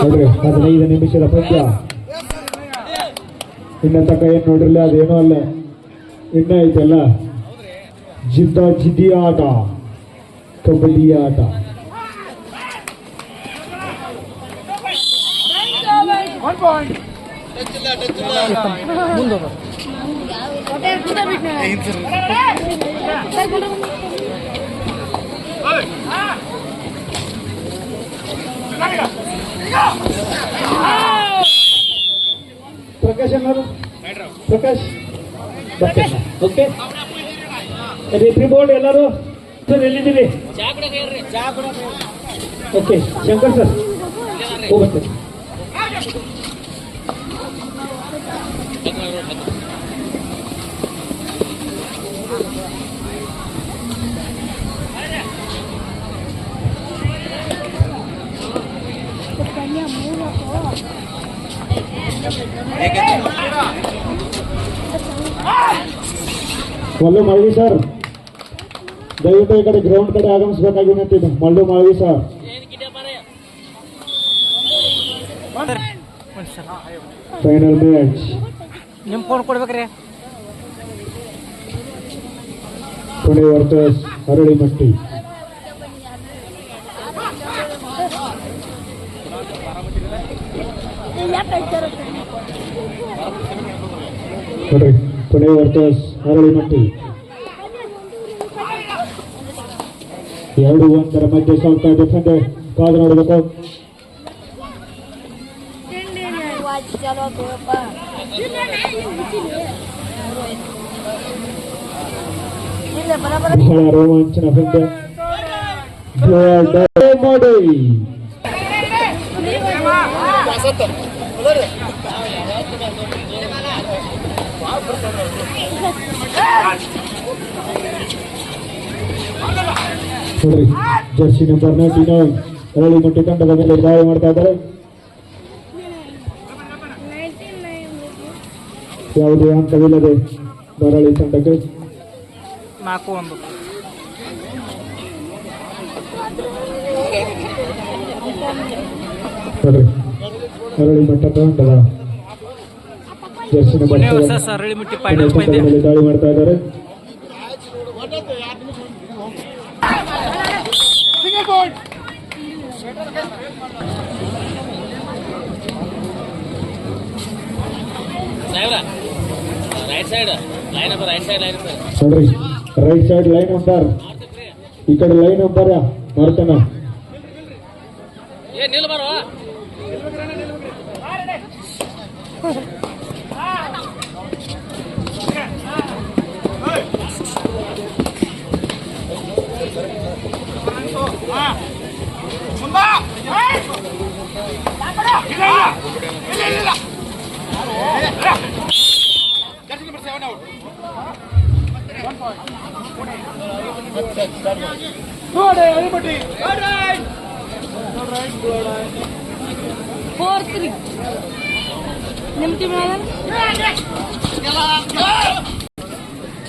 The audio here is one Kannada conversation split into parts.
ನೋಡ್ರಿ 15 ನಿಮಿಷದ ಪಂದ್ಯ. ಇನ್ನ ತಕ ಏನ್ ನೋಡ್ರಿಲ್ಲ, ಅದೇನೋ ಅಲ್ಲ, ಇನ್ನ ಐತಲ್ಲ ಜಿದ್ದಿ ಆಟ, ಕಬಡ್ಡಿ ಆಟ. ಪ್ರಕಾಶ್ ಅన్నారు, ಪ್ರಕಾಶ್ ಓಕೆ. ರೆಫ್ರಿ ಬೋರ್ಡ್ ಎಲ್ಲರೂ ಸರ್ ಎಲ್ಲಿದ್ದೀರಿ? ಓಕೆ ಶಂಕರ್ ಸರ್ ಹೋಗುತ್ತೆ. ಮಲ್ಲು ಮಾಳ್ವಿ ಸರ್ ದಯವಿಟ್ಟು ಈ ಕಡೆ ಗ್ರೌಂಡ್ ಕಡೆ ಆಗಮಿಸಬೇಕಾಗಿ ವಿನಂತಿದೆ. Mallu Malvi sir. Final match ನಿಮ್ ಫೋನ್ ಕೊಡ್ಬೇಕ್ರಿ. ಪುಣೆ ವರ್ಸಸ್ ಅರಳಿಮಟ್ಟಿ. ನೋಡ್ರಿ ಪುಣೆ ವರ್ಸಸ್ ಅರಳಿಮಟ್ಟಿ 2-1 ಮಧ್ಯೆ ಸಾಗ್ತಾ ಇದೆ ಪಂದ್ಯ. ಕಾದು ನೋಡಬೇಕು. ಬಹಳ ರೋಮಾಂಚನ ಪಂದ್ಯ. ಮಾಡಿ ನೋಡ್ರಿ ಜರ್ಸಿ ನಂಬರ್ 99 ಅರಳಿಮಟ್ಟಿ ತಂಡದ ಮೇಲೆ ದಾಳಿ ಮಾಡ್ತಾ ಇದ್ದಾರೆ. ಯಾವುದೇ ಅಂಕವಿಲ್ಲದೆ ಬರಳಿ ತಂಡಕ್ಕೆ 4-1. ನೋಡ್ರಿ ಅರಳಿಮಟ್ಟ ತಂಡದ ಜರ್ಸಿ ನಂಬರ್ ಅರಳಿಮಟ್ಟಿ ಫೈನಲ್ ಮೇಲೆ ದಾಳಿ ಮಾಡ್ತಾ ಇದ್ದಾರೆ. ನೋಡ್ರಿ ರೈಟ್ ಸೈಡ್ ಲೈನ್ ನಂಬರ್, ಈ ಕಡೆ ಲೈನ್ ನಂಬರ್ ಮಾಡ್ತಾನ.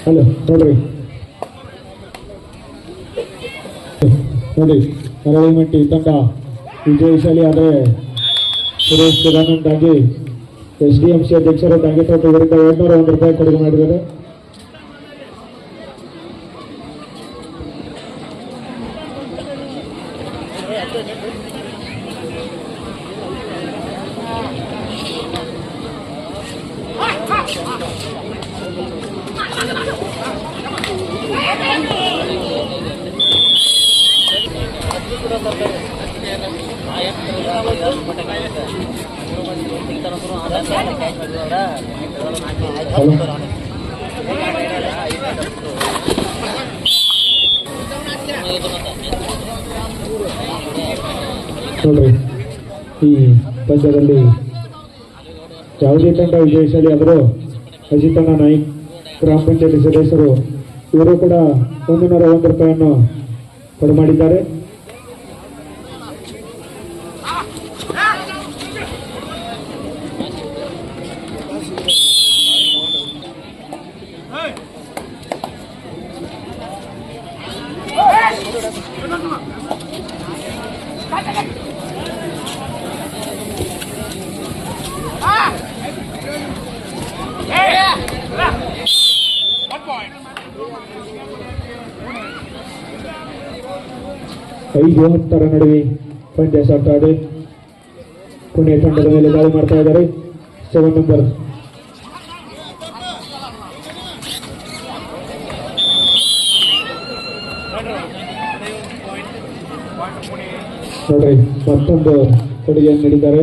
ಹಲೋ ನೋಡ್ರಿ ನೋಡಿ ಅರಳಿಮಟ್ಟಿ ತಂಡ ವಿಜಯಶಾಲಿ ಆದರೆ ಸುರೇಶ್ ಚಿದಾನಂದ್ ಆಗಿ SDMC ಅಧ್ಯಕ್ಷರು ತಂಗಿತೋಟ ವಿರುದ್ಧ 201 ರೂಪಾಯಿ ಕೊಡುಗೆ ಮಾಡಿದ್ದಾರೆ. ನೋಡ್ರಿ ಈ ಪಂದ್ಯದಲ್ಲಿ ಯಾವುದೇ ತಂಡ ವಿಜಯಶಾಲಿ ಆದರೂ ಅಜಿತಣ್ಣ ನಾಯ್ಕ್ ಗ್ರಾಮ ಪಂಚಾಯತಿ ಸದಸ್ಯರು ಇವರು ಕೂಡ 101 ರೂಪಾಯಿಯನ್ನು ಕೊಡು ಮಾಡಿದ್ದಾರೆ. ಐದು 10 ನಡುವೆ ಪಂದ್ಯ ಸಾಗ್ತಾ ಇದೆ. ಪುಣೆ ತಂಡದ ಮೇಲೆ ದಾಳಿ ಮಾಡ್ತಾ ಇದ್ದಾರೆ 7 ನಂಬರ್. ನೋಡ್ರಿ ಮತ್ತೊಂದು ಕೊಡುಗೆಯನ್ನು ನೀಡಿದ್ದಾರೆ.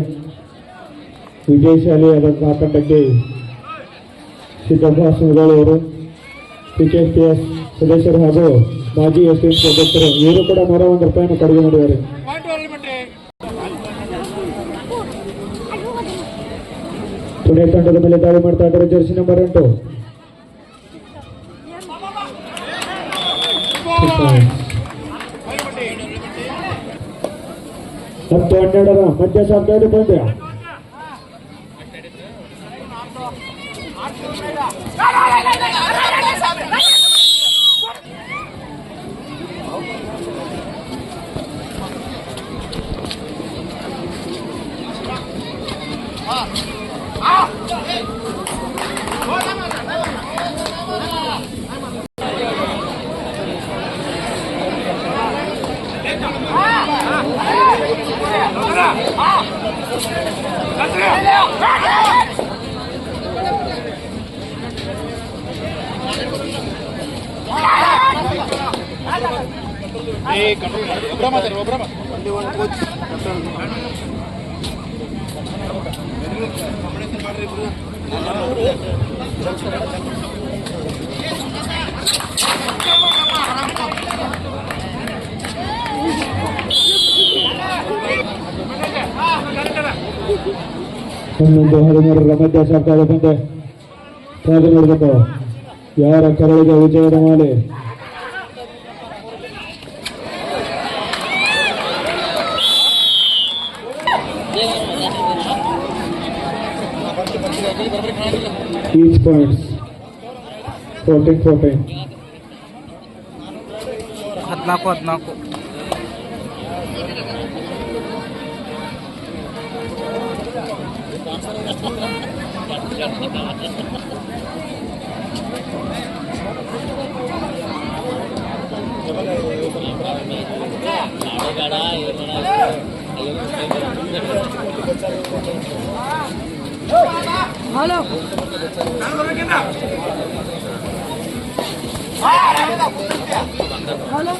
ವಿಜಯಶಾಲಿಯಾದಂತಹ ತಂಡಕ್ಕೆ ಸಿದ್ದಪ್ಪ ಸುಮಗಳವರು PKFTS ಸದಸ್ಯರು ಹಾಗೂ ಮಾಜಿ ಎಸ್ಎಂ ಸದಸ್ಯರು ಇವರು ಕೂಡ 101 ರೂಪಾಯಿಯನ್ನು ಕೊಡುಗೆ ಮಾಡಿದ್ದಾರೆ. ಪುಣೆ ತಂಡದ ಮೇಲೆ ದಾಳಿ ಮಾಡ್ತಾ ಇದ್ದಾರೆ ಜರ್ಸಿ ನಂಬರ್ 8. ಮತ್ತು 12ರ ಮಧ್ಯ ಸಾಗ್ತಾ ಇದೆ ಪಂದ್ಯ. ಇನ್ನೊಂದು 13ರ ಮಧ್ಯ ಸಾಗ್ತಾ ಇದೆ ಪಂದ್ಯ. ಕಾದು ನೋಡಬೇಕು ಯಾರ ಕರಳಿಗೆ ವಿಜಯದ ಮಾಲೆ. Each points 14-14. 14-14. Halo. Halo.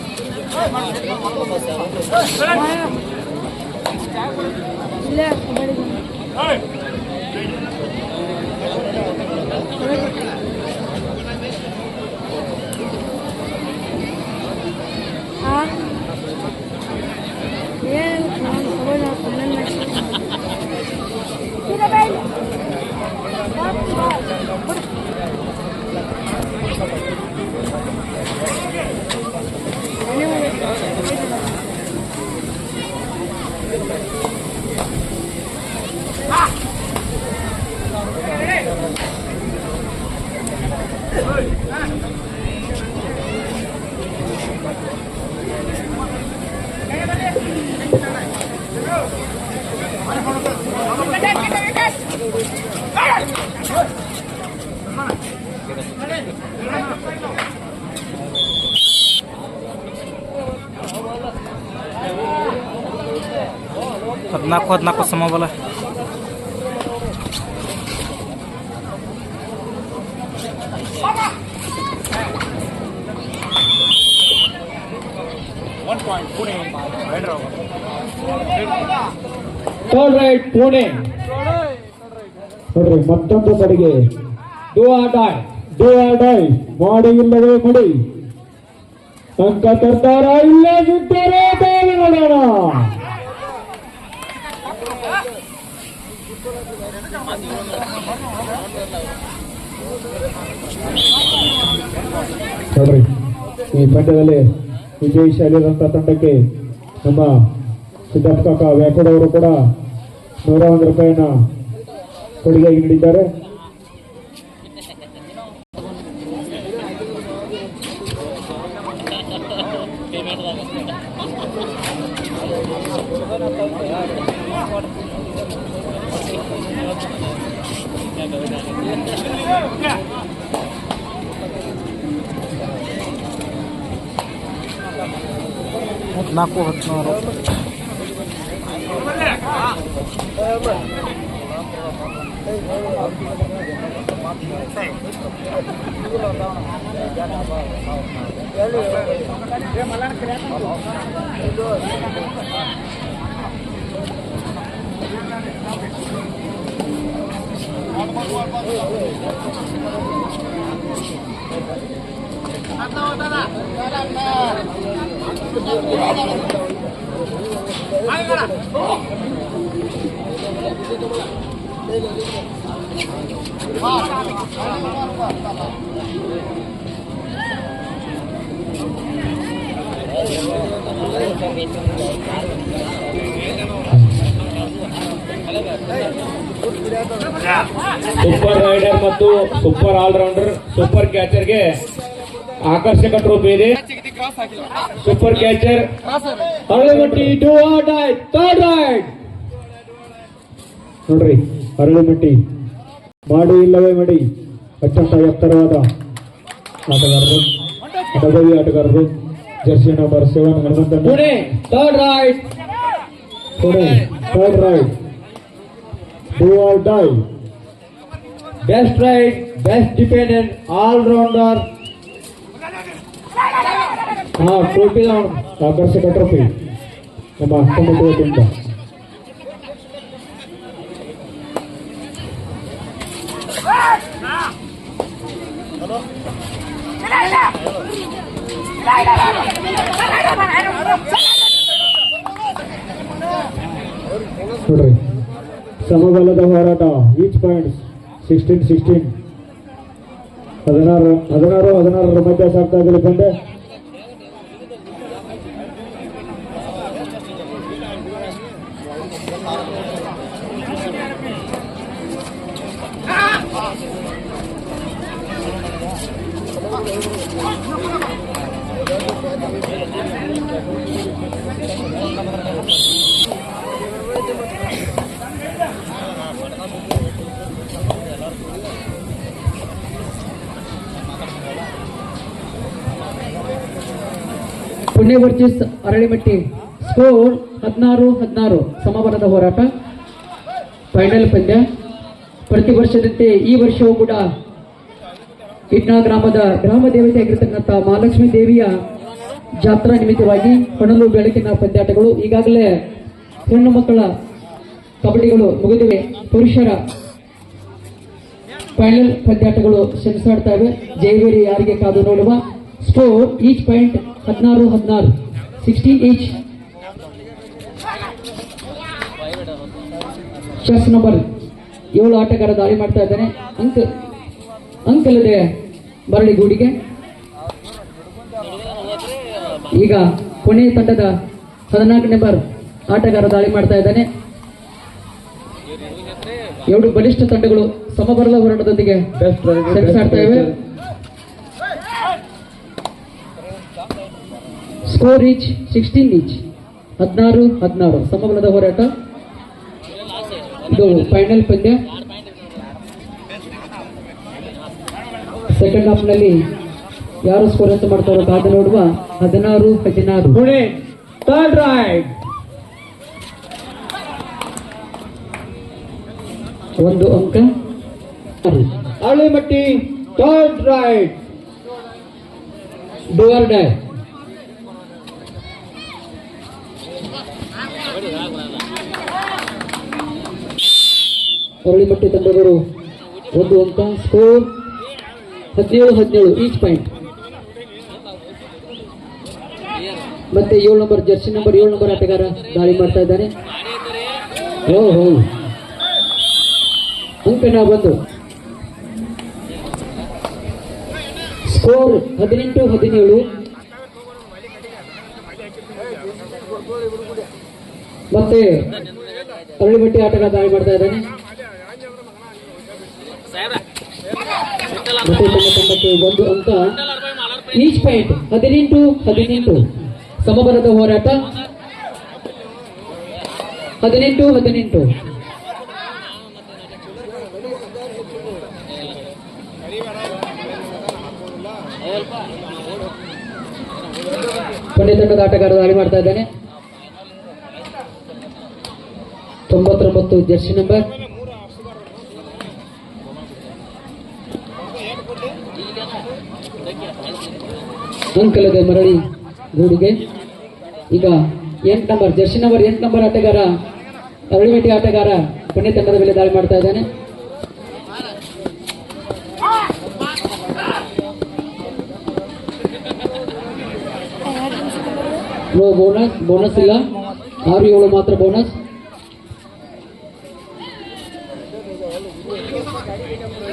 ले बड़ी हाँ ये खबर ना सुनने में किधर बैठ ಹದಿನಾಲ್ಕು ಸಮ ಬಲ ಪುಣೆ ನೋಡ್ರಿ ಮತ್ತೊಂದು ಕಡೆಗೆ ಡೂ ಆರ್ ಡೈ ಮಾಡಿ ಇಲ್ಲವೇ ಮುಡಿ ಅಂಕ ತರ್ತಾರ ಇಲ್ಲ ಬಿದ್ದರೆ ಬೇರೆ ನೋಡೋಣ. ನೋಡ್ರಿ ಈ ಪಂದ್ಯದಲ್ಲಿ ವಿಜಯಶಾಲಿಯಾದಂತಹ ತಂಡಕ್ಕೆ ನಮ್ಮ ಸಿದ್ದಪ್ಪ ಕಾಕ ವ್ಯಾಕೋಡ್ ಅವರು ಕೂಡ 101 ರೂಪಾಯಿನ ಕೊಡುಗೆಯಾಗಿ ನೀಡಿದ್ದಾರೆ. ಹದಿನಾಲ್ಕು 16. ಸೂಪರ್ ರೈಡರ್ ಮತ್ತು ಸೂಪರ್ ಆಲ್ರೌಂಡರ್ ಸೂಪರ್ ಕ್ಯಾಚರ್ಗೆ ಆಕರ್ಷಕ ಟ್ರೋಫಿ ಇದೆ. Super catcher Aralimatti do or die third raid. ನೋಡ್ರಿ ಅರಳಿಮಟ್ಟಿ ಮಾಡಿ ಇಲ್ಲವೇ ಮಾಡಿ ಅತ್ಯಂತ ಎತ್ತರವಾದ ಆಟಗಾರರು, ಅನುಭವಿ ಆಟಗಾರರು. Jersey number 7 Hanumantanna. Pune third raid. Pune third raid. Do or die. Best raid, best defender, all rounder. Trophy ಆಕರ್ಷಕ ಟ್ರೋಫಿ ನಮ್ಮ ಕಮಿಟಿ ವತಿಯಿಂದ. ನೋಡ್ರಿ ಸಮಬಲದ ಹೋರಾಟ. ಈಚ್ ಪಾಯಿಂಟ್ 16-16 16 ಮಧ್ಯ ಸಾಗ್ತಾ ಇದ್ದಲ್ಲಿ ಬಂದೆ. ಪುಣೆ ವರ್ಸಸ್ ಅರಳಿಮಟ್ಟಿ. ಸ್ಕೋರ್ 16-16 ಸಮಬಲದ ಹೋರಾಟ. ಫೈನಲ್ ಪಂದ್ಯ. ಪ್ರತಿ ವರ್ಷದಂತೆ ಈ ವರ್ಷವೂ ಕೂಡ ಇಟ್ನಾ ಗ್ರಾಮದ ಗ್ರಾಮ ದೇವತೆ ಆಗಿರತಕ್ಕಂಥ ಮಹಾಲಕ್ಷ್ಮೀ ದೇವಿಯ ಜಾತ್ರಾ ನಿಮಿತ್ತವಾಗಿ ಹೊನಲು ಬೆಳಕಿನ ಪಂದ್ಯಾಟಗಳು ಈಗಾಗಲೇ ಹೆಣ್ಣು ಮಕ್ಕಳ ಕಬಡ್ಡಿಗಳು ಮುಗಿದಿವೆ. ಪುರುಷರ ಫೈನಲ್ ಪಂದ್ಯಾಟಗಳು ಸೆಣಸಾಡ್ತಾ ಇವೆ. ಜಯವೇರಿ ಯಾರಿಗೆ ಕಾದು ನೋಡುವ. Score each point 16-16 16 each. Chess number 7 ಆಟಗಾರ ದಾಳಿ ಮಾಡ್ತಾ ಇದ್ದಾನೆ. ಅಂಕಲದೆ ಮರಳಿಗೂಡಿಗೆ. ಈಗ ಪುಣೆ ತಂಡದ 14 ನಂಬರ್ ಆಟಗಾರ ದಾಳಿ ಮಾಡ್ತಾ ಇದ್ದಾನೆ. ಎರಡು ಬಲಿಷ್ಠ ತಂಡಗಳು ಸಮಬಲದ ಹೋರಾಟದೊಂದಿಗೆ ಸೆಣಸಾಡ್ತಾ ಇವೆ. ಸ್ಕೋರ್ ಈಚ್ 16 ಈಚ್ 16-16 ಸಮಬಲದ ಹೋರಾಟ. ಇದು ಫೈನಲ್ ಪಂದ್ಯ. ಸೆಕೆಂಡ್ ಹಾಫ್ ನಲ್ಲಿ ಯಾರು ಸ್ಕೋರ್ ಅಂತ ಮಾಡ್ತಾರೋ ಕಾದು ನೋಡುವ. 16-16 ಪುಣೆ ಥರ್ಡ್ ರೈಡ್. ಒಂದು ಅಂಕ. Aralimatti third raid. Do or die. Aralimatti ತಂಡದವರು ಒಂದು ಅಂಕ. Score 17-17 each point. ಮತ್ತೆ 7 ನಂಬರ್ ಜರ್ಸಿ ನಂಬರ್ 7 ನಂಬರ್ ಆಟಗಾರ ದಾಳಿ ಮಾಡ್ತಾ ಇದ್ದಾನೆ. ಓಹೋ, ಅಂಕನ ಬಂದು. ಸ್ಕೋರ್ 18-17. ಮತ್ತೆ ಅರಳಿಮಟ್ಟಿ ಆಟಗಾರ ದಾಳಿ ಮಾಡ್ತಾ ಇದ್ದಾನೆ. ಮತ್ತೆ ತನ್ನ ತಂಡಕ್ಕೆ ಒಂದು ಅಂಕ. ಈಚ್ ಪಾಯಿಂಟ್ 18-18 ಸಮಬಲದ ಹೋರಾಟ. 18-18. ಪುಣೆ ತಂಡದ ಆಟಗಾರ ದಾಳಿ ಮಾಡ್ತಾ ಇದ್ದಾನೆ. 99 ಜರ್ಸಿ ನಂಬರ್. ಅಂಕಲದ ಮರಳಿ ಗೂಡಿಗೆ. ಈಗ 8 ನಂಬರ್ ಜರ್ಸಿ ನಂಬರ್ 8 ನಂಬರ್ ಆಟಗಾರ ಅರಳಿಮೆಟ್ಟಿ ಆಟಗಾರ ಪುಣೆ ತಂಡದ ಮೇಲೆ ದಾಳಿ ಮಾಡ್ತಾ ಇದ್ದಾನೆ. ನೋ ಬೋನಸ್ ಇಲ್ಲ, 6-7 ಮಾತ್ರ ಬೋನಸ್.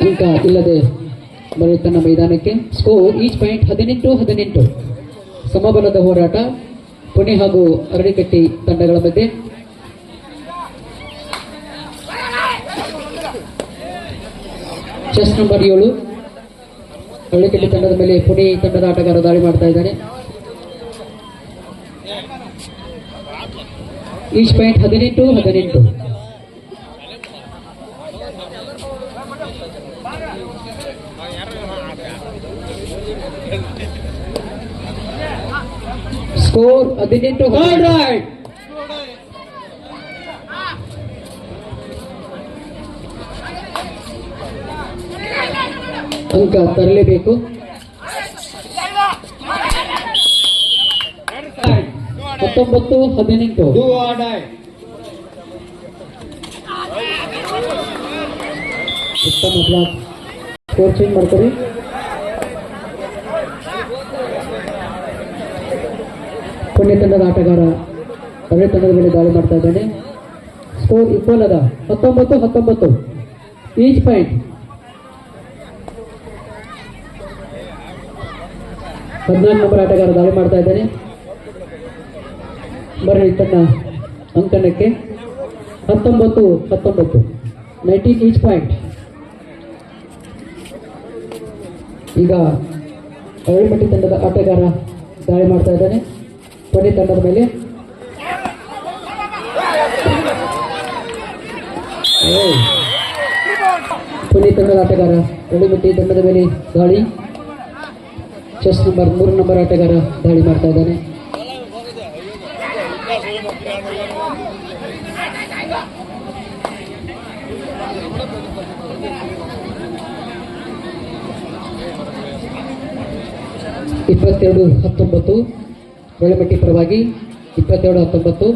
ಅಂಕ ಇಲ್ಲದೆ ಮರಳಿ ತನ್ನ ಮೈದಾನಕ್ಕೆ. Score each point 18-18. ಸಮಬಲದ ಹೋರಾಟ ಪುಣೆ ಹಾಗೂ ಅರಳಿಕಟ್ಟಿ ತಂಡಗಳ ಮಧ್ಯೆ. ಚೆಸ್ ನಂಬರ್ 7 ಅರಳಿಕಟ್ಟಿ ತಂಡದ ಮೇಲೆ ಪುಣೆ ತಂಡದ ಆಟಗಾರ ದಾಳಿ ಮಾಡ್ತಾ ಇದ್ದಾನೆ. Each point 18-18. ಸ್ಕೋರ್ 18-18. ಅಂಕ ತರಲೇಬೇಕು. 19-18. ಉತ್ತಮ ಬ್ಲಾಕ್. ಸ್ಕೋರ್ ಚೇಂಜ್ ಮಾಡ್ತಾರೆ. ಪುಣೆ ತಂಡದ ಆಟಗಾರ ಪುಣೆ ತಂಡದ ಮೇಲೆ ದಾಳಿ ಮಾಡ್ತಾ ಇದ್ದಾನೆ. ಸ್ಕೋರ್ ಈಕ್ವಲ್ ಅದ 19-19. Each point. 14 ನಂಬರ್ ಆಟಗಾರ ದಾಳಿ ಮಾಡ್ತಾ ಇದ್ದಾನೆ. ಮರಳಿ ತನ್ನ ಅಂಕಣಕ್ಕೆ. 19-19. 19 ಈಚ್ ಪಾಯಿಂಟ್. ಈಗ ಅರಳಿಮಟ್ಟಿ ತಂಡದ ಆಟಗಾರ ದಾಳಿ ಮಾಡ್ತಾ ಇದ್ದಾನೆ ಪುಣೆ ತಂಡದ ಮೇಲೆ. ಪುಣೆ ತಂಡದ ಆಟಗಾರ ಅರಳಿಮಟ್ಟಿ ತಂಡದ ಮೇಲೆ ದಾಳಿ. ಚೆಸ್ ನಂಬರ್ 3 ನಂಬರ್ ಆಟಗಾರ ದಾಳಿ ಮಾಡ್ತಾ ಇದ್ದಾನೆ. ಇಪ್ಪತ್ತೆರಡು 19 ಬೆಳಮಟ್ಟಿ ಪರವಾಗಿ. 22-19.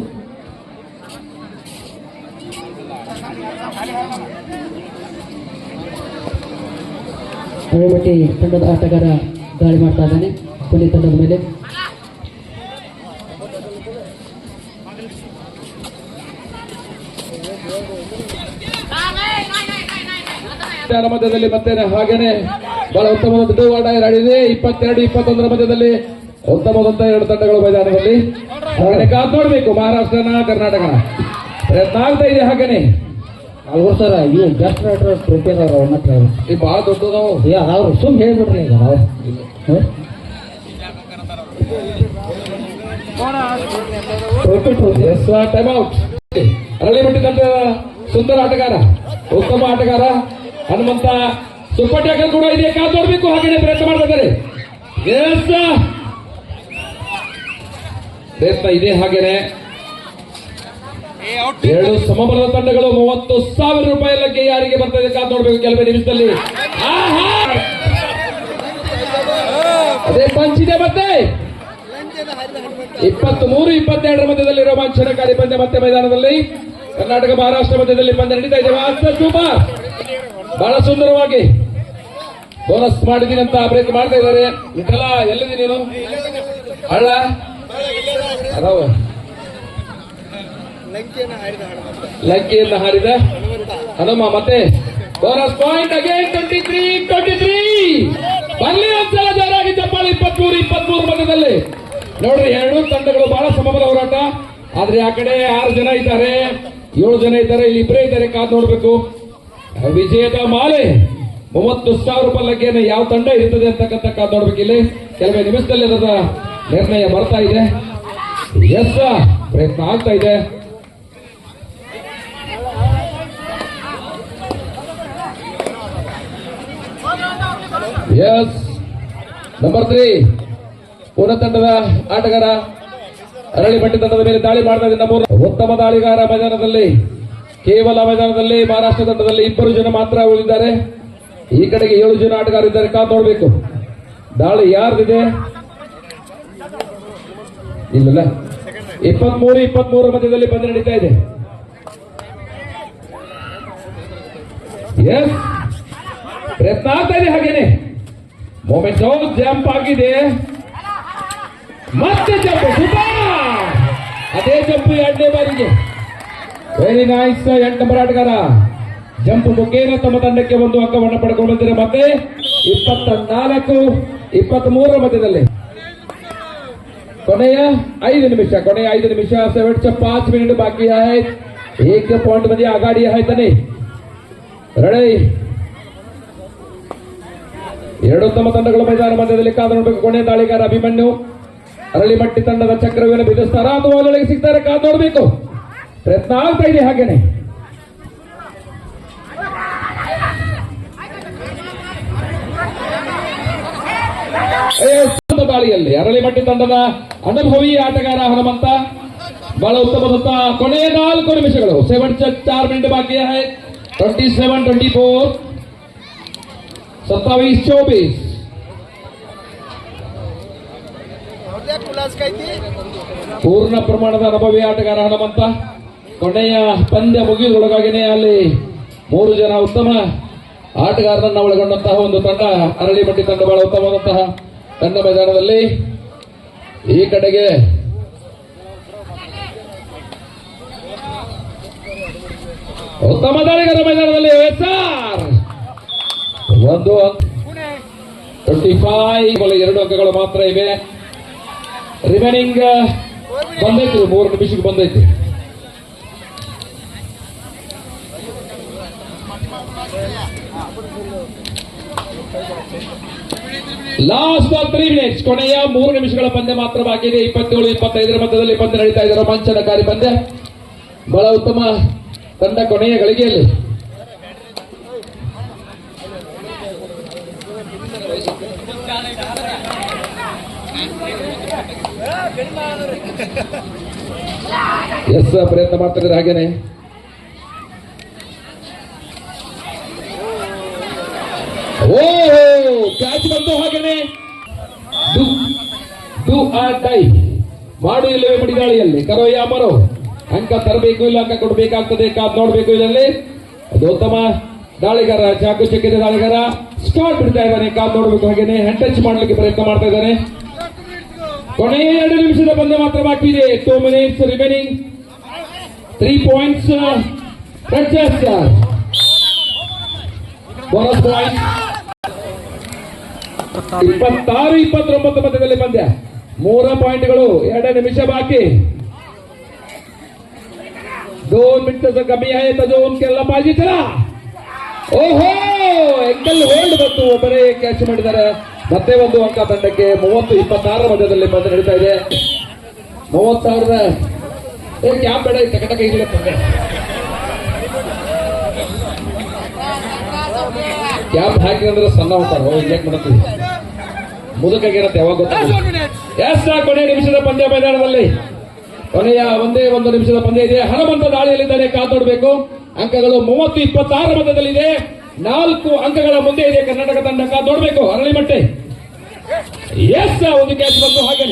ಬೆಳಮಟ್ಟಿ ತಂಡದ ಆಟಗಾರ ದಾಳಿ ಮಾಡ್ತಾ ಇದ್ದಾನೆ ಪುಣೆ ತಂಡದ ಮೇಲೆ. ಮಧ್ಯದಲ್ಲಿ ಮತ್ತೆ ಹಾಗೇನೆ ಬಹಳ ಉತ್ತಮವಾದ ಡಿವೈಡರ್ ಆಡಿದೆ. 22-21 ಮಧ್ಯದಲ್ಲಿ ಉತ್ತಮವಾದಂತ 2 ತಂಡಗಳು ಮೈದಾನದಲ್ಲಿ. ಹಾಗೆ ಕಾದು ನೋಡ್ಬೇಕು ಮಹಾರಾಷ್ಟ್ರನ ಕರ್ನಾಟಕನ ಪ್ರಯತ್ನ ಆಗ್ತಾ ಇದೆ. ಹಾಗೇನೆ ಅಲ್ವ ಸರ್, ಇವು ಬೆಸ್ಟ್ ರೈಟರ್ ಟ್ರೋಫಿ ಅದಾವ್ರ ಅವನ ಹತ್ರ. ಈ ಬಹಳ ದೊಡ್ಡದಾವು. ಅದಾವ್ರು ಸುಮ್ ಹೇಳ್ಬಿಡ್ರಿ ಈಗ ನಾವು. Time out. ಅರಳಿಮಟ್ಟಿ ತಂಡದ ಸುಂದರ ಆಟಗಾರ, ಉತ್ತಮ ಆಟಗಾರ ಹನುಮಂತ. ಸೂಪರ್ ಟ್ಯಾಕಲ್ ಕೂಡ ಇದೆ, ಕಾದು ನೋಡ್ಬೇಕು. ಹಾಗೇನೆ ಪ್ರಯತ್ನ ಮಾಡ್ತಾ ಇದ್ದಾರೆ. ಪ್ರಯತ್ನ ಇದೆ. ಹಾಗೇನೆ 2 ಸಮಬಲದ ತಂಡಗಳು. 30,000 ರೂಪಾಯಿ ಲಗ್ಗೆ ಯಾರಿಗೆ ಬರ್ತದೆ ಕಾದು ನೋಡ್ಬೇಕು ಕೆಲವೇ ನಿಮಿಷದಲ್ಲಿ. ಅದೇ ಪಂಚಿದೆ. ಮತ್ತೆ 23-22 ಮಧ್ಯದಲ್ಲಿ ರೋಮಾಂಚನಕಾರಿ ಪಂದ್ಯ ಮತ್ತೆ ಮೈದಾನದಲ್ಲಿ. ಕರ್ನಾಟಕ ಮಹಾರಾಷ್ಟ್ರ ಮಧ್ಯದಲ್ಲಿ ಪಂದ್ಯ ನಡೀತಾ ಇದೆ. ಸೂಪರ್, ಬಹಳ ಸುಂದರವಾಗಿ ಬೋನಸ್ ಮಾಡಿದೀನಿ ಅಂತ ಪ್ರಯತ್ನ ಮಾಡ್ತಾ ಇದ್ದಾರೆ. ವಿಠಲ ಎಲ್ಲಿದೆ ನೀನು? ಹಳ್ಳ ಲಂಕಿಯನ್ನು ಹಾರಿದ ಹನುಮ. ಮತ್ತೆ ಬೋನಸ್ ಪಾಯಿಂಟ್ ಅಗೇನ್. 23-23. ಬರ್ಲಿ ಒಂದ್ಸಲ ಜೋರಾಗಿ ಚಪ್ಪಾಳೆ. 23-23 ಮಧ್ಯದಲ್ಲಿ ನೋಡ್ರಿ 2 ತಂಡಗಳು ಬಹಳ ಸಮಬಲ ಹೋರಾಟ. ಆದ್ರೆ ಆ ಕಡೆ 6 ಜನ ಇದ್ದಾರೆ, 7 ಜನ ಇದ್ದಾರೆ, ಇಲ್ಲಿ 2 ಇದ್ದಾರೆ. ಕಾದು ನೋಡ್ಬೇಕು. ವಿಜಯದ ಮಾಲೆ 30,000 ರೂಪಾಯಿ ಲಗ್ಗೆಯನ್ನು ಯಾವ ತಂಡ ಇರ್ತದೆ ಅಂತಕ್ಕಂಥ ಕಾದು ನೋಡ್ಬೇಕು. ಇಲ್ಲಿ ಕೆಲವೇ ನಿಮಿಷದಲ್ಲಿ ಅದರ ನಿರ್ಣಯ ಬರ್ತಾ ಇದೆ. ಪ್ರಯತ್ನ ಆಗ್ತಾ ಇದೆ. ಎಸ್ ನಂಬರ್ 3 ಪುನಃ ತಂಡದ ಆಟಗಾರ ಅರಳಿಮಟ್ಟಿ ತಂಡದ ಮೇಲೆ ದಾಳಿ ಮಾಡ್ತಾ ಇದ್ದ ಉತ್ತಮ ದಾಳಿಗಾರ ಮೈದಾನದಲ್ಲಿ. ಕೇವಲ ಮೈದಾನದಲ್ಲಿ ಮಹಾರಾಷ್ಟ್ರ ತಂಡದಲ್ಲಿ 2 ಜನ ಮಾತ್ರ ಉಳಿದಿದ್ದಾರೆ. ಈ ಕಡೆಗೆ 7 ಜನ ಆಟಗಾರರಿದ್ದಾರೆ. ಕಾದು ನೋಡಬೇಕು ದಾಳಿ ಯಾರ್ದಿದೆ. ಇಲ್ಲ 23 ಮಧ್ಯದಲ್ಲಿ ಪಂದ್ಯ ನಡೀತಾ ಇದೆ. ಎಸ್ ಪ್ರಯತ್ನ ಆಗ್ತಾ ಇದೆ. ಹಾಗೇನೆ ಮೊಮೆಂಟ್ ಜಂಪ್ ಆಗಿದೆ. ಮತ್ತೆ ಜಂಪ್ ಸೂಪರ್. ಅದೇ ಜಂಪ್ 2ನೇ ಬಾರಿಗೆ. Very nice. 8 ನಂಬರ್ ಆಟಗಾರ ಜಂಪ್ ಮುಖೇನ ತಮ್ಮ ತಂಡಕ್ಕೆ 1 ಅಂಕವನ್ನು ಪಡ್ಕೊಂಡು ಬಂದಿದೆ. ಮತ್ತೆ 24-23 ಮಧ್ಯದಲ್ಲಿ ಕೊನೆಯ 5 ನಿಮಿಷ 7-5 ಮಿನಿಟ್ ಬಾಕಿ आहे. 1 पॉइंट मध्ये आघाडी आहे. त्याने ರೆಡಿ. 2 ಉತ್ತಮ ತಂಡಗಳು ಮೈದಾನ ಮಧ್ಯದಲ್ಲಿ ಕಾದು ನೋಡಬೇಕು. ಕೊನೆಯ ದಾಳಿಗಾರ ಅಭಿಮನ್ಯು ಅರಳಿಮಟ್ಟಿ ತಂಡದ ಚಕ್ರವ್ಯೂಹನ ಬಿಡಿಸ್ತಾರ ಅಥವಾ ಒಳಗೆ ಸಿಗ್ತಾರೆ. ಕಾದು ನೋಡಬೇಕು. ಪ್ರಯತ್ನ ಆಗ್ತಾ ಇದೆ. ಹಾಗೇನೆ ದಾಳಿಯಲ್ಲಿ ಅರಳಿಮಟ್ಟಿ ತಂಡದ ಅನುಭವಿ ಆಟಗಾರ ಹನುಮಂತ ಬಹಳ ಉತ್ತಮ ಸುತ್ತ. ಕೊನೆಯ 4 ನಿಮಿಷಗಳು 4 ಮಿನಿಟ್ ಬಾಕಿ आहे. 27-24 27-24 ಪೂರ್ಣ ಪ್ರಮಾಣದ ಅನುಭವಿ ಆಟಗಾರ ಹನುಮಂತ. ಕೊನೆಯ ಪಂದ್ಯ ಮುಗಿದೊಳಗಾಗಿನೇ ಅಲ್ಲಿ 3 ಜನ ಉತ್ತಮ ಆಟಗಾರರನ್ನ ಒಳಗೊಂಡಂತಹ ಒಂದು ತಂಡ ಅರಳಿಮಟ್ಟಿ ತಂಡ ಬಹಳ ಉತ್ತಮವಾದಂತಹ ತಂಡ ಮೈದಾನದಲ್ಲಿ. ಈ ಕಡೆಗೆ ಉತ್ತಮ ದಾಳಿಗಾರ ಮೈದಾನದಲ್ಲಿ SR 1 25 2 ಅಂಕಗಳು ಮಾತ್ರ ಇವೆ. ರಿಮೈನಿಂಗ್ ಬಂದೈತಿ 3 ನಿಮಿಷಕ್ಕೆ ಬಂದೈತಿ. Last 3 minutes. ಕೊನೆಯ 3 ನಿಮಿಷಗಳ ಪಂದ್ಯ ಮಾತ್ರ ಬಾಕಿ ಇದೆ. 27-25 ಮಧ್ಯದಲ್ಲಿ ಪಂದ್ಯ ನಡೀತಾ ಇದೆ. ರೋಮಾಂಚನಕಾರಿ ಪಂದ್ಯ. ಬಹಳ ಉತ್ತಮ ತಂಡ ಕೊನೆಯ ಗಳಿಗೆಯಲ್ಲಿ. ಎಸ್ ಪ್ರಯತ್ನ ಮಾಡ್ತಿದ್ದಾರೆ. ಹಾಗೇನೆ ಕ್ಯಾಚ್ ಬಂತು. ಹಾಗೇನೆ ಡೂ ಆರ್ ಡೈ ಮಾಡು ಇಲ್ಲವೇ ಮಡಿದಾಳಿಯಲ್ಲಿ ಕರೋಯ ಮರೋ. ಅಂಕ ತರಬೇಕು ಇಲ್ಲ ಅಂಕ ಕೊಡಬೇಕಾಗ್ತದೆ. ಕಾದ್ ನೋಡಬೇಕು. ಇದರಲ್ಲಿ ಅದು ಉತ್ತಮ ದಾಳಿಗಾರ ಚಾಕು ಚಕ್ಕಿದ ದಾಳಿಗಾರ ಸ್ಟಾರ್ಟ್ ಬಿಡ್ತಾ ಇದ್ದಾನೆ. ಕಾದ್ ನೋಡಬೇಕು. ಹಾಗೇನೆ ಹ್ಯಾಂಡ್ ಟಚ್ ಮಾಡಲಿಕ್ಕೆ ಪ್ರಯತ್ನ ಮಾಡ್ತಾ ಇದ್ದಾನೆ. ಕೊನೆಯ 2 ನಿಮಿಷದ ಪಂದ್ಯ ಮಾತ್ರ ಬಾಕಿ ಇದೆ. 2 ಮಿನಿಟ್ಸ್ ರಿಮೈನಿಂಗ್. 3 ಪಾಯಿಂಟ್ಸ್ ರೆಡ್ಜೆಸ್ಟರ್ ಬೋನಸ್ ಪಾಯಿಂಟ್. 26-29 ಮಧ್ಯದಲ್ಲಿ ಪಂದ್ಯ. 3 ಪಾಯಿಂಟ್ಗಳು 2 ನಿಮಿಷ ಬಾಕಿ. 2 ಮಿನಿಟ್ ಕಮ್ಮಿ ಆಯ್ತು. जो उनकेಲ್ಲ ಪಾಜಿ ಚಲ. ಓಹೋ ಎಂಕಲ್ ಹೋಲ್ಡ್ ಬಂತು. ಒಬ್ಬರೇ ಕ್ಯಾಚ್ ಮಾಡಿದ್ದಾರೆ. ಮತ್ತೆ 1 ಅಂಕ ತಂಡಕ್ಕೆ. 30-26 ಮಧ್ಯದಲ್ಲಿ ಪಂದ್ಯ ನಡೀತಾ ಇದೆ. 30,000 ಕ್ಯಾಪ್ ಬೇಡ. ಟಕ ಇಲ್ಲ ಪಂದ್ಯ. ಕ್ಯಾಪ್ ಹಾಕಿದ್ರೆ ಸಣ್ಣ ಹೋಗ್ತಾರೆ. ಯಾಕೆ ಮಾಡ್ತೀವಿ ಮುದುಕಾಗಿರತ್ತೆ ಯಾವಾಗ ಗೊತ್ತಾಗ. ಕೊನೆಯ ನಿಮಿಷದ ಪಂದ್ಯ ಮೈದಾನದಲ್ಲಿ. ಕೊನೆಯ 1 ನಿಮಿಷದ ಪಂದ್ಯ ಇದೆ. ಹನುಮಂತ ದಾಳಿಯಲ್ಲಿದ್ದಾನೆ. ಕಾದು ನೋಡಬೇಕು. ಅಂಕಗಳು 30-26 ಮಧ್ಯದಲ್ಲಿದೆ. 4 ಅಂಕಗಳ ಮುಂದೆ ಇದೆ ಕರ್ನಾಟಕ ತಂಡ. ಕಾದು ನೋಡಬೇಕು. ಅರಳಿಮಟ್ಟೆ ಒಂದು ಕ್ಯಾಚ್ ಬಂತು. ಹಾಗೆ